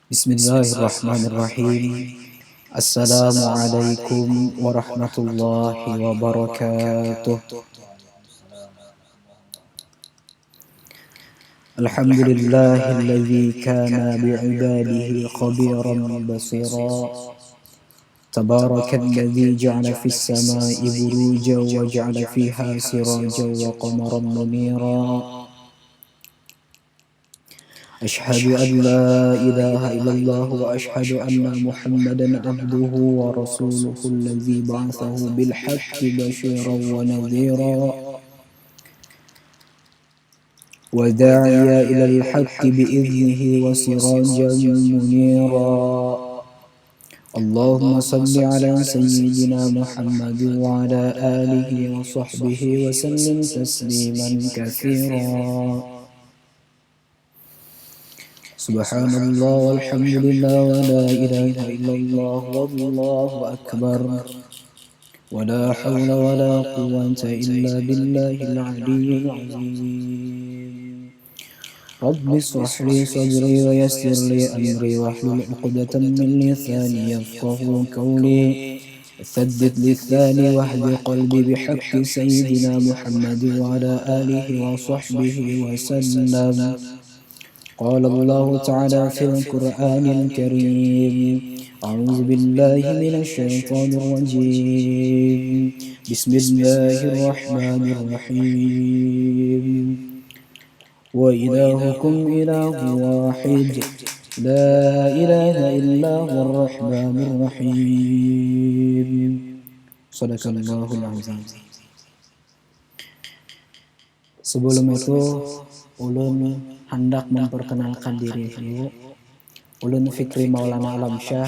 Bismillahirrahmanirrahim. Assalamualaikum warahmatullahi wabarakatuh. Alhamdulillahilladzi kana bi'ibadihi khabiran basira. Tabarakalladzi ja'ala fis sama'i burujan wa ja'ala fiha sirajan wa qamaran munira. أشهد أن لا إله إلا الله وأشهد أن محمدا عبده ورسوله الذي بعثه بالحق بشيرا ونذيرا وداعيا إلى الحق بإذنه وسراجا منيرا اللهم صل على سيدنا محمد وعلى آله وصحبه وسلم تسليما كثيرا Subhanallah walhamdulillah wa la ilaha illallah wallahu akbar wa la hawla wa la quwwata illa billahil aliyyil azim. Rabbi shrah li sadri wa yassir li amri wahlul 'uqdatam min lisani yafqahu qawli. Thabbit lisani wahdil qalbi bihaqqi sayyidina Muhammad wa ala alihi wa sahbihi wa sallam. قال الله تعالى في القرآن الكريم أعوذ بالله من الشيطان الرجيم بسم الله الرحمن الرحيم وإلهكم إله واحد لا إله إلا هو الرحمن الرحيم صدق الله العظيم. Sebelum itu ulun hendak memperkenalkan diri dulu. Ulun Fikri Maulana Alamsyah.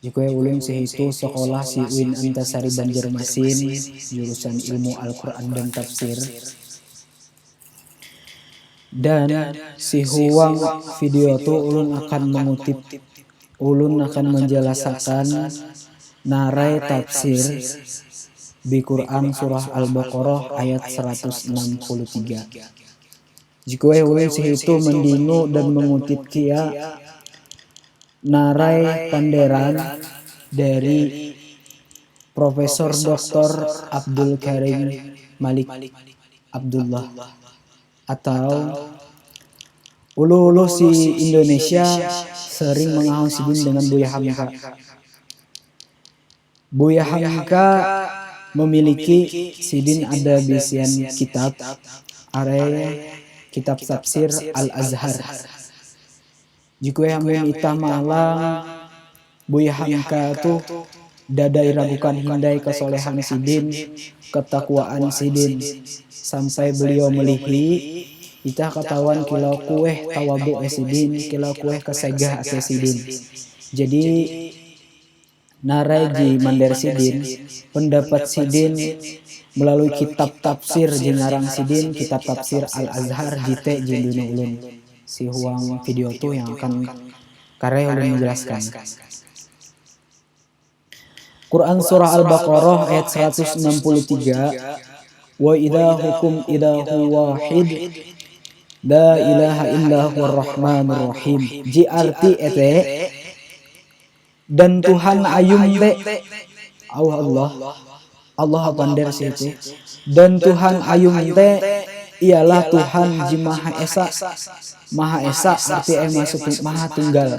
Jika ulun sehitu sekolah si Uin Antasari Banjarmasin, jurusan ilmu Al-Quran dan Tafsir. Dan si huang video tu ulun akan mengutip, ulun akan menjelaskan narai tafsir di Quran surah Al-Baqarah ayat 163. Jika ulun sehitu mendino dan mengutip kia narai panderan dari Profesor Dr. Abdul Karim Malik Abdullah atau ulu-ulu si Indonesia sering mengahung sidin dengan Buya Hamka. Buya Hamka memiliki sidin ada bisian kitab are kitab tafsir Al-Azhar. Jika yang kita malang Buya Hamka itu dadai ragukan hindai kesolehan sidin, ketakwaan sidin, sampai beliau melihi kita ketahuan kilau kueh tawabu sidin, kilau kueh kesegah sidin. Jadi narai mandar sidin, pendapat sidin melalui kitab tafsir jengarang sidin, kitab tafsir Al-Azhar jite jinduna ulun. Si huang video tu yang akan karya ulun menjelaskan. Quran surah Al-Baqarah ayat 163. Wa ilahukum ilahu wahid la ilaha illa huwar rahmanur rahim. Ji arti ete dan Tuhan ayum be Allah bandar situ dan Tuhan ayum te ialah Tuhan ji Maha Esa. Maha Esa arti maksud Maha Tunggal.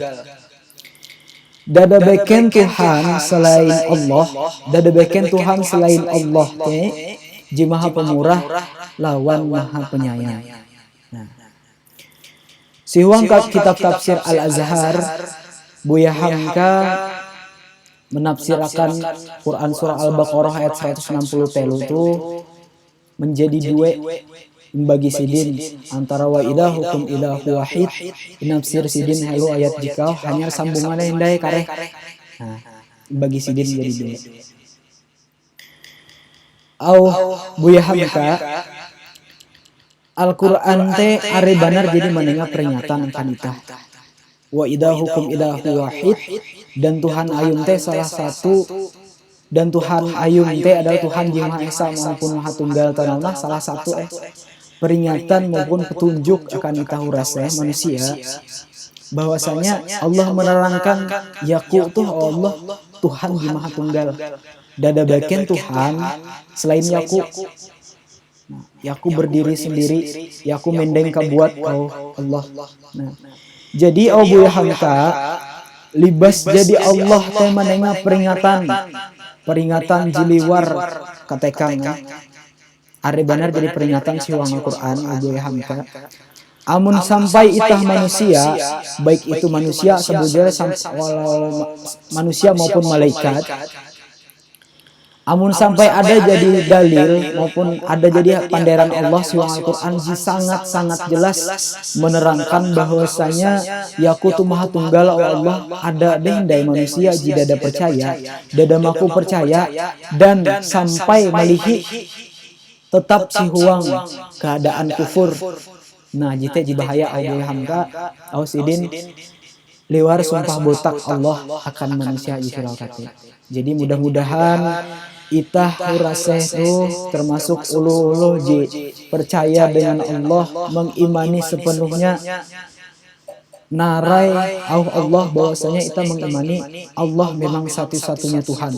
Dada beken Tuhan selain Allah, dada beken Tuhan selain Allah te ji Maha Pemurah lawan Maha Penyayang. Nah. Si huang kitab tafsir Al-Azhar Buya Hamka menafsirkan Quran surah Al-Baqarah ayat 160 telu itu menjadi dua bagi sidin antara wa ilahukum ilahu wahid nafsir sidin halu ayat jika hanya sambungan hindai kareh. Nah, bagi sidin jadi dua. Au Buya Hamka Al-Quran te are banar jadi mendengar peringatan kanita. Wa idahukum ilahu wahid dan Tuhan ayum teh salah satu dan Tuhan ayum teh adalah Tuhan Maha Esa maupun Maha Tunggal tanah salah satu peringatan maupun petunjuk akan itahurase manusia bahwasanya Allah menerangkan yaku tuh Allah Tuhan di Maha Tunggal. Dada bagian Tuhan selain yaku. Yaku berdiri sendiri, yaku mendeng kabuat kau Allah. Nah, jadi Abu Hamka libas jadi Allah teh manenga peringatan jiliwar katekang. Are benar jadi peringatan siwang Al-Qur'an Abu Hamka. Amun sampai itah manusia, baik itu manusia sebujur walau manusia maupun malaikat. Amun sampai ada jadi dalil maupun ada jadi panderan Allah siwang Al-Quran sangat-sangat jelas menerangkan bahwasanya yakutu maha tunggal Allah ada deh dari manusia jika dada percaya, dada maku percaya dan sampai melihi tetap si huang keadaan kufur. Nah jite jibahaya Abu Hamka Ausidin liwar sumpah botak Allah akan manusia jifiral kate. Jadi mudah-mudahan itah huraseh tuh termasuk uluh-uluh percaya dengan Allah, mengimani sepenuhnya narai Allah bahwasanya itah mengimani Allah memang satu-satunya Tuhan.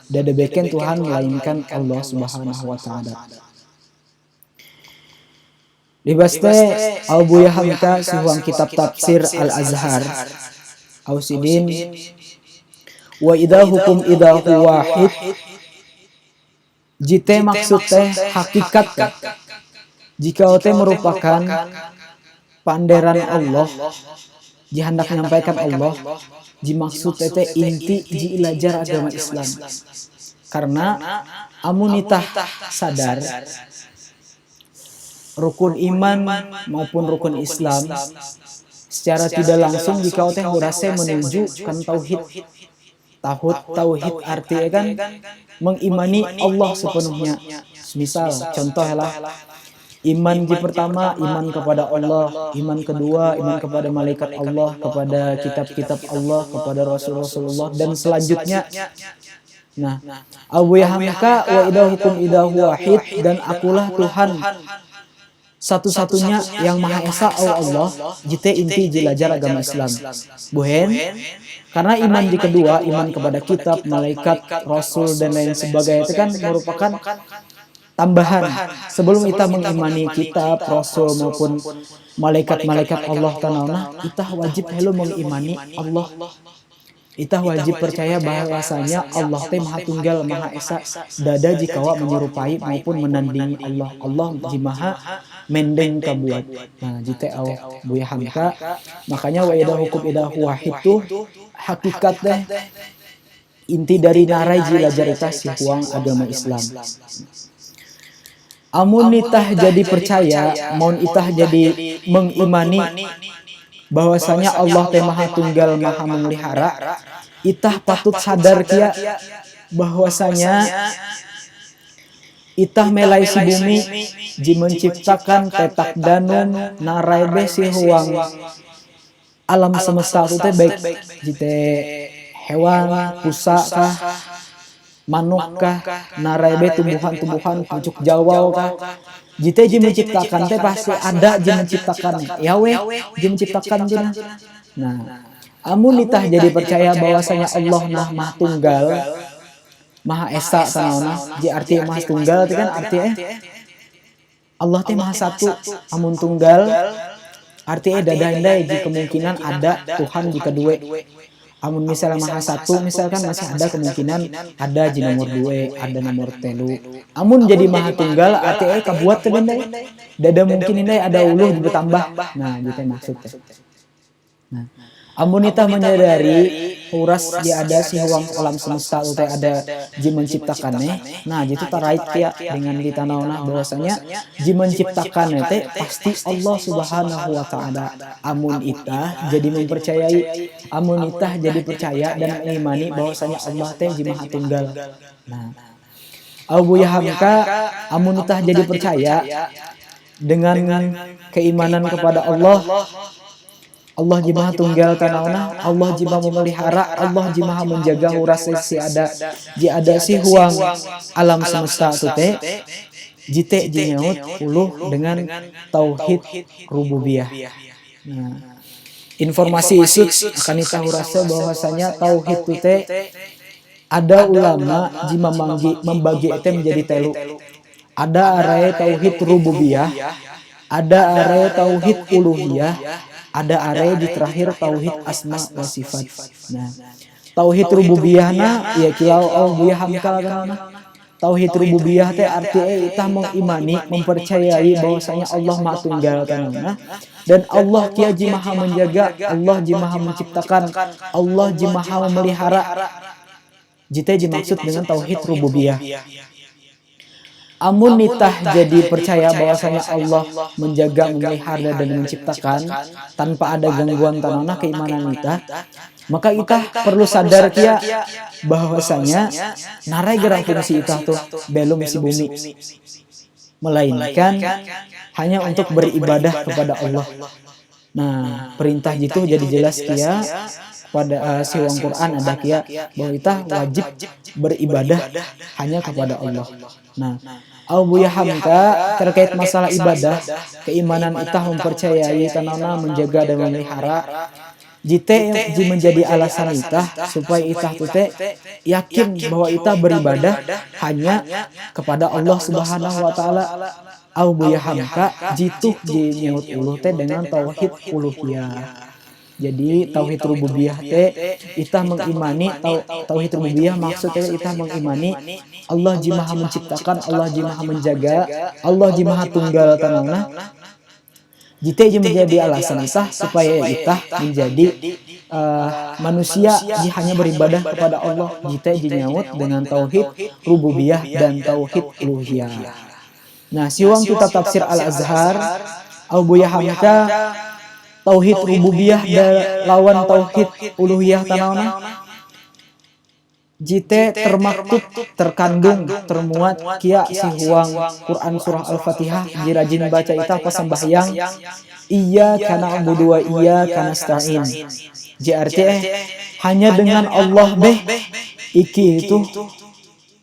Dada beken Tuhan melainkan Allah Subhanahu wa taala. Libaste Abu Hamka sihuang kitab tafsir Al-Azhar Ausidin wa idahukum idahu wahid jite maksud teh hakikat jika teh merupakan panderan Allah jihandak menyampaikan Allah jimaksud teh inti ji ilajar agama Islam karena amunitah sadar rukun iman maupun rukun Islam secara tidak langsung jika teh hurase menuju kan tauhid. Tauhid artinya kan mengimani Allah sepenuhnya. Misal contoh lah iman di pertama iman kepada Allah, iman kedua iman kepada malaikat Allah, kepada kitab-kitab Allah, kepada Rasulullah dan selanjutnya. Nah, Abu Hamka wa idahukum idahu wahid dan akulah Tuhan satu-satunya yang Maha Esa Allah jite inti jilajar agama Islam. Buhen karena iman di kedua iman kepada kitab, malaikat, rasul dan lain sebagainya itu kan merupakan tambahan. Sebelum kita mengimani kitab, rasul maupun malaikat-malaikat Allah Ta'ala, kita wajib hello mengimani Allah. Kita wajib percaya bahwasanya Allah teh Maha Tunggal, Maha Esa, dada jikawa menyerupai maupun menandingi Allah. Allah jimaha mendeng kabuat. Nah, jite Abu Hamka, makanya wa idahukum idahu wahid tuh hakikat deh inti dari narai jilajarita si huang agama Islam. Amun itah jadi percaya, mau itah jadi mengimani bahwasanya Allah teh Maha Tunggal Maha memelihara, itah patut sadar kia bahwasanya itah melai si bumi ji menciptakan tetak danun narai besi huang alam semesta itu teh baik jite hewan, pusaka, manuk kah, narai be tumbuhan-tumbuhan, pucuk jawau kah. Jite ji menciptakan teh pasti ada ji menciptakan. Ya weh, ji menciptakan jina. Nah, amun itah jadi percaya bahwasanya Allah Maha Tunggal, Maha Esa sanaona, ji arti Maha Tunggal itu kan artinya Allah teh Maha Satu, amun tunggal artinya dada-dada ji kemungkinan ada Tuhan di kedua. Amun misalnya Maha Satu misalkan masih ada kemungkinan ada ji nomor 2, ada nomor 3. Amun jadi Maha Tunggal artinya kabuat teh dada mungkin indai ada uluh ditambah. Nah, gitu maksudnya. Nah, amun itah menyadari uras dia ada si huang alam semesta teh ada ji menciptakannya. Nah, jitu tarait ya dengan kita naona bahwasanya ji menciptakannya teh pasti Allah Subhanahu wa taala. Amun itah jadi mempercayai, amun itah jadi percaya dan mengimani bahwasanya Allah teh ji Maha Tunggal. Nah, Abu Hamka amun itah jadi percaya dengan keimanan kepada Allah jimaha tunggal kanaona, Allah jimaha memelihara, Allah jimaha menjaga hurase si ada si huang alam semesta tu teh jite jinyaut uluh dengan tauhid rububiyah. Nah, informasi isuk akan kita rasa bahwasanya tauhid itu teh ada ulama jima membagi itu menjadi telu. Ada area tauhid rububiyah, ada area tauhid uluhiyah, ada area di terakhir tauhid asma wa sifat. Nah, tauhid rububiyahna ya kilau Allah hamka kana. Tauhid rububiyah teh artinya kita mengimani, mempercayai bahwasanya Allah Maha Tunggal kana. Dan Allah kia jimaha menjaga, Allah jimaha menciptakan, Allah jimaha memelihara. Jite dimaksud dengan tauhid rububiyah. Amun nitah jadi percaya bahwasanya Allah menjaga, memelihara dan menciptakan tanpa ada gangguan tanana keimanan nitah, maka itah perlu sadar kia bahwasanya narai gerang fungsi itah tuh belum si bumi, melainkan hanya untuk beribadah kepada Allah. Nah, perintah gitu jadi jelas kia pada siwang Quran ada kia bahwa itah wajib beribadah hanya kepada Allah. Nah, Abu Hamka terkait masalah ibadah, keimanan itah mempercayai tanana menjaga dan memelihara. Jite menjadi alasan itah supaya itah tute yakin bahwa itah beribadah hanya kepada Allah Subhanahu wa taala. Abu Hamka jitu nyaut uluh teh dengan tauhid uluhiyah. Jadi tauhid rububiyah teh itah mengimani tauhid rububiyah maksudnya itah mengimani Allah jimaha menciptakan, Allah jimaha menjaga, Allah jimaha tunggal tanana. Jite menjadi alasan itah supaya itah menjadi manusia hanya beribadah kepada Allah. Jite nyaut dengan tauhid rububiyah dan tauhid uluhiyah. Nah, siwang kita tafsir Al-Azhar, Abu Hamka tauhid rububiyah dan lawan tauhid uluhiyah tanaona. Jite termaktub, terkandung, termuat kia si huang Quran surah Al-Fatihah jirajin baca itah pas sembahyang iya kana abudu wa iya kana stain. Arti hanya dengan Allah iki itu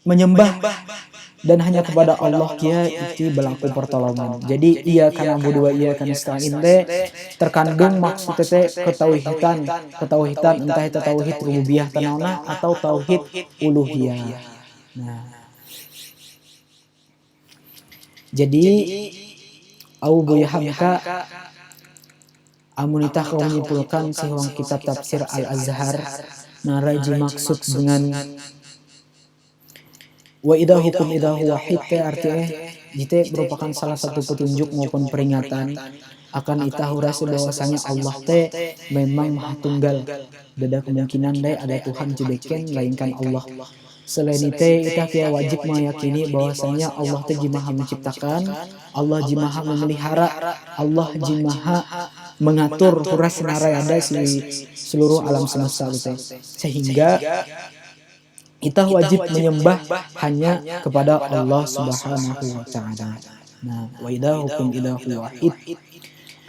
menyembah dan hanya kepada Allah kia itu berlaku pertolongan. Jadi iya kana abudu wa iya kana stain terkandung maksud teh ketauhidan entah itu tauhid rububiyah tanaona atau tauhid uluhiyah. Nah, jadi Abu Hamka amunitah kau menyimpulkan siwang kitab tafsir Al-Azhar naraji maksud dengan wa idza hukum idza wahid teh artinya jite merupakan salah satu petunjuk maupun peringatan akan itah urasi bahwasanya Allah teh memang Maha Tunggal. Beda kemungkinan deh ada Tuhan jebeken lainkan Allah. Selain itu itah kia wajib meyakini bahwasanya Allah teh jimaha menciptakan, Allah jimaha memelihara, Allah jimaha mengatur huras narayada si seluruh alam semesta itu. Sehingga kita wajib menyembah hanya kepada Allah Subhanahu wa taala. Nah, wa idahukum ilahu wahid.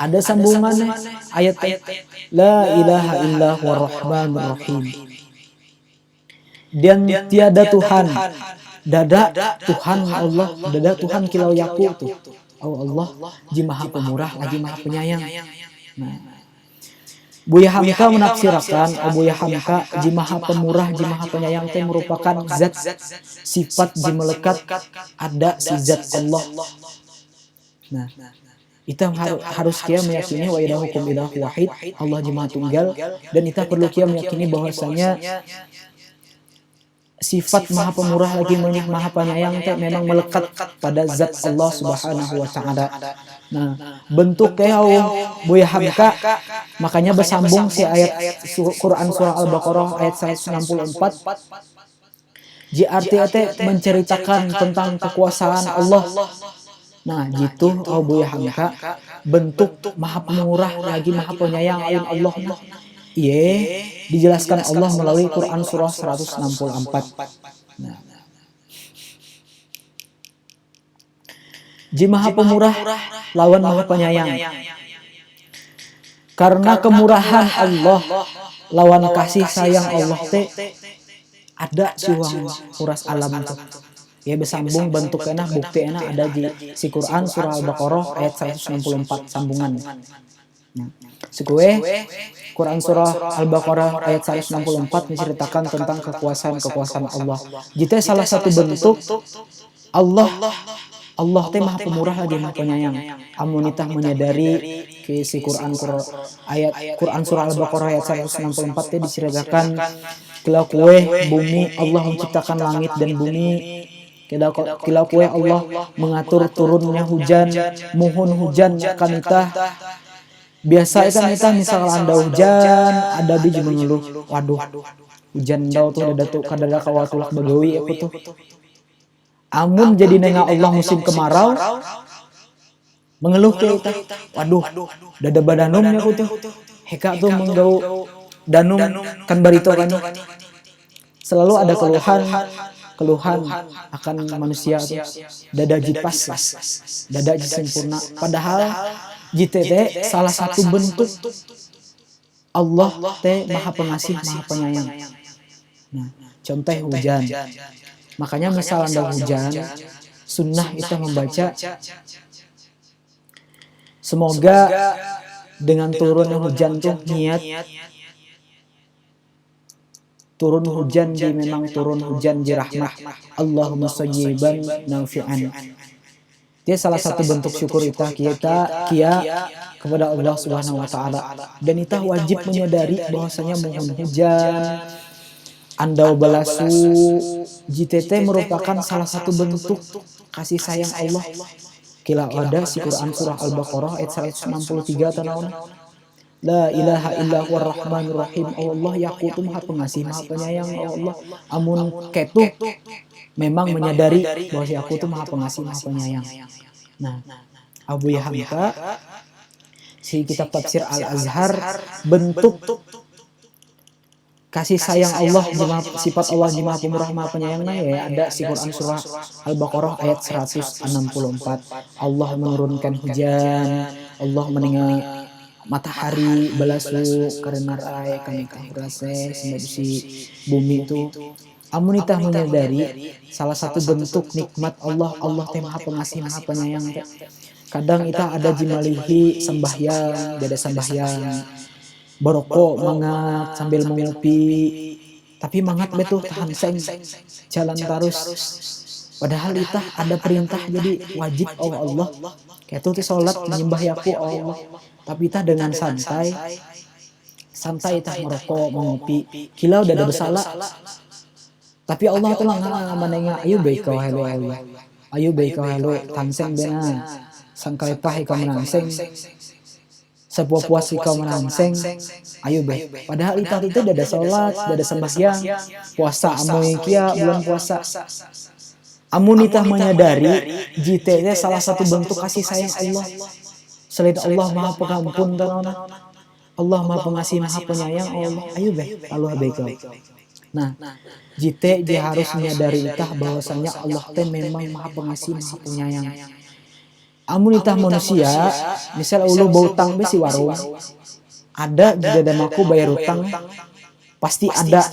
Ada sambungannya ayat la ilaha illa huwar rahmanur rahim. Dan tiada Tuhan, dada Tuhan Allah, dada Tuhan kilau yaku tuh. Allah jimaha pemurah lagi maha penyayang. Nah, Buya Hamka menafsirkan Buya Hamka jimaha pemurah jimaha penyayang teh merupakan zat sifat jimelekat ada si zat Allah. Nah, kita harus kia meyakini wa ilahukum ilahu wahid, Allah jimaha tunggal, dan kita perlu kia meyakini bahwasanya sifat maha pemurah lagi maha penyayang teh memang melekat pada zat Allah Subhanahu wa taala. Nah, bentuknya Buya Hamka makanya bersambung si ayat Quran surah Al-Baqarah ayat 164. Artinya menceritakan tentang kekuasaan Allah. Nah, gitu Buya Hamka bentuk maha pemurah lagi maha penyayang lain Allah. Iya, dijelaskan Allah melalui Quran surah 164. Nah, jimaha pemurah lawan maha penyayang. Karena kemurahan Allah lawan kasih sayang Allah teh ada siwang huras alam tuh. Ya bersambung bentuknya bukti ada di si Quran surah Al-Baqarah ayat 164 sambungan. Nah, sekue Quran surah Al-Baqarah ayat 164 menceritakan tentang kekuasaan Allah. Jika salah satu bentuk Allah teh maha pemurah lagi maha penyayang. Amun itah menyadari ke si Quran surah Al-Baqarah ayat 164 teh diceritakan kila kue bumi Allah menciptakan langit dan bumi. Kila kue Allah mengatur turunnya hujan, mohon hujan kan itah. Biasa kan kita misal anda hujan, ada biji mengeluh, waduh, hujan dau tuh ada tuh kadada kawatulak bagawi aku tuh. Amun jadi nengah Allah musim kemarau, mengeluh ke kita, waduh, dada badanumnya aku tuh, heka tuh menggau danum kan barito kan. Selalu ada keluhan akan manusia tuh, dada jipas, dada sempurna, padahal JTT salah satu bentuk Allah teh maha pengasih, maha penyayang. Nah, contoh hujan. Makanya misal anda hujan, sunnah itu membaca semoga dengan turunnya hujan tuh niat turun hujan di memang turun hujan di rahmat Allahumma sayyiban nafi'an. Dia salah satu bentuk syukur kita kepada Allah Subhanahu wa taala. Dan kita wajib menyadari bahwasanya mohon hujan, andau balasu, JTT merupakan salah satu bentuk kasih sayang Allah. Kila ada si Quran surah Al-Baqarah ayat 163 tanaun. La ilaha illa huwar rahmanur rahim. Allah yaqutu maha pengasih, maha penyayang Allah. Amun ketu memang menyadari bahwa si aku tuh maha pengasih, maha penyayang. Nah, Abu Hamka si kitab tafsir Al-Azhar bentuk kasih sayang Allah, sifat Allah maha pemurah, maha penyayang, ya ada si Quran surah Al-Baqarah ayat 164. Allah menurunkan hujan, Allah meninggal matahari balasu karena rai kami berase si bumi itu. Amun itah menyadari salah satu bentuk nikmat Allah teh maha pengasih, maha penyayang. Kadang itah ada jimalihi sembahyang, ada sembahyang baroko mangat sambil mengopi, tapi mangat betul tahan seng jalan terus. Padahal itah ada perintah jadi wajib Allah. Kayak tuh salat menyembah yaku Allah, tapi itah dengan santai itah merokok mengopi, kila udah ada bersalah. Tapi Allah telah menengah ayo baik kau helo Allah. Ayo baik kau helo tanseng bena. Sangkalepah kau menanseng. Sepuas kau menanseng. Ayo baik. Padahal itu ada sholat, ada sembahyang, puasa amun kia belum puasa. Amun itah menyadari JTT salah satu bentuk kasih sayang Allah. Selain Allah maha pengampun tanona. Allah maha pengasih, maha penyayang Allah. Ayo baik, Allah baik kau. Nah, dia harus menyadari itah bahwasanya Allah teh memang maha pengasih, maha penyayang. Amun itah manusia, misal ulu bautang besi warung, ada di dalam aku bayar utang, pasti ada.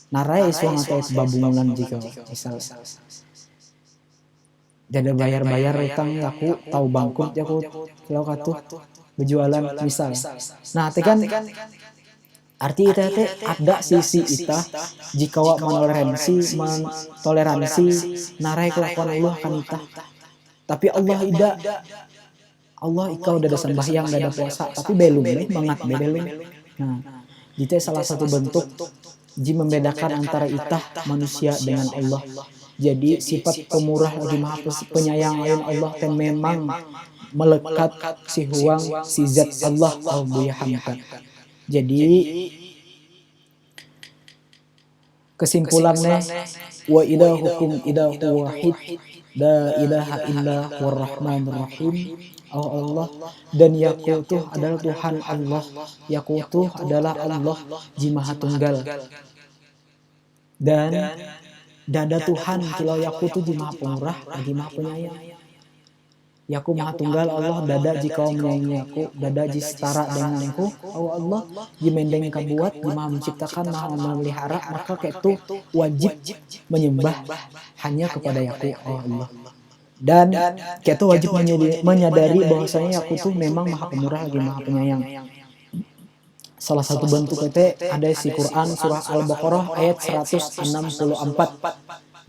Narai iswang atau babungan jika misal. Jadi bayar utang aku tahu bangkrut aku kalau katu berjualan misal. Nah, tekan arti ita ada sisi ita jika wak mentoleransi narai kelakuan Allah kan ita. Tapi Allah ida, Allah ikau udah sembahyang, udah puasa, tapi belum mangat belum. Nah, itu salah satu bentuk ji membedakan antara ita manusia dengan Allah. Jadi sifat pemurah lagi maha penyayang Allah dan memang melekat si huang si zat Allah al-Buyahamka. Jadi kesimpulannya wa ilahukum ilahu wahid la ilaha illa huwar rahmanur rahim. Allah dan Yakutuh adalah Tuhan Allah. Yakutuh adalah Allah Jimaha Tunggal. Dan dada Tuhan kilau Yakutuh Jimaha Pemurah lagi Maha Penyayang. Yaku Maha Tunggal Allah dada jika menyayangi aku, dada setara denganku. Allah jimendeng kabuat, Maha menciptakan, Maha memelihara, maka itu wajib menyembah hanya kepada Yaku Allah. Dan kita wajib menyadari bahwasanya aku tuh memang maha pemurah lagi maha penyayang. Salah satu bentuk itu ada si Quran surah Al-Baqarah ayat 164.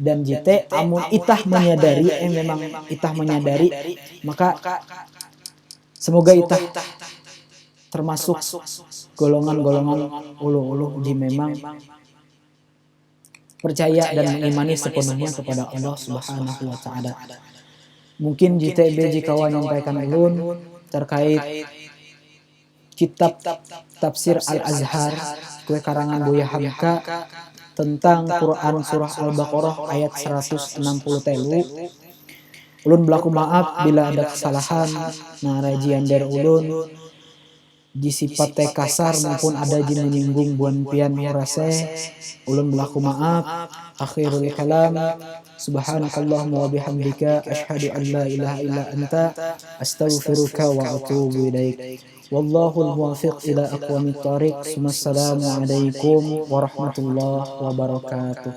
Dan jite amun itah menyadari memang itah menyadari, maka semoga itah termasuk golongan-golongan uluh-uluh di memang percaya dan mengimani sepenuhnya kepada Allah Subhanahu wa taala. Mungkin JTB jika menyampaikan ulun terkait kitab tafsir Al-Azhar kue karangan Buya Hamka tentang Quran surah Al-Baqarah ayat 163. Ulun berlaku maaf bila ada kesalahan narajian dari ulun di sifat kasar maupun ada di menyinggung buan pian murase. Ulun berlaku maaf. Akhirul kalam, subhanakallahumma wa bihamdika asyhadu an la ilaha illa anta astaghfiruka wa atubu ilaik. Wallahul muwaffiq ila aqwamit thariq. Wassalamu alaikum warahmatullahi wabarakatuh.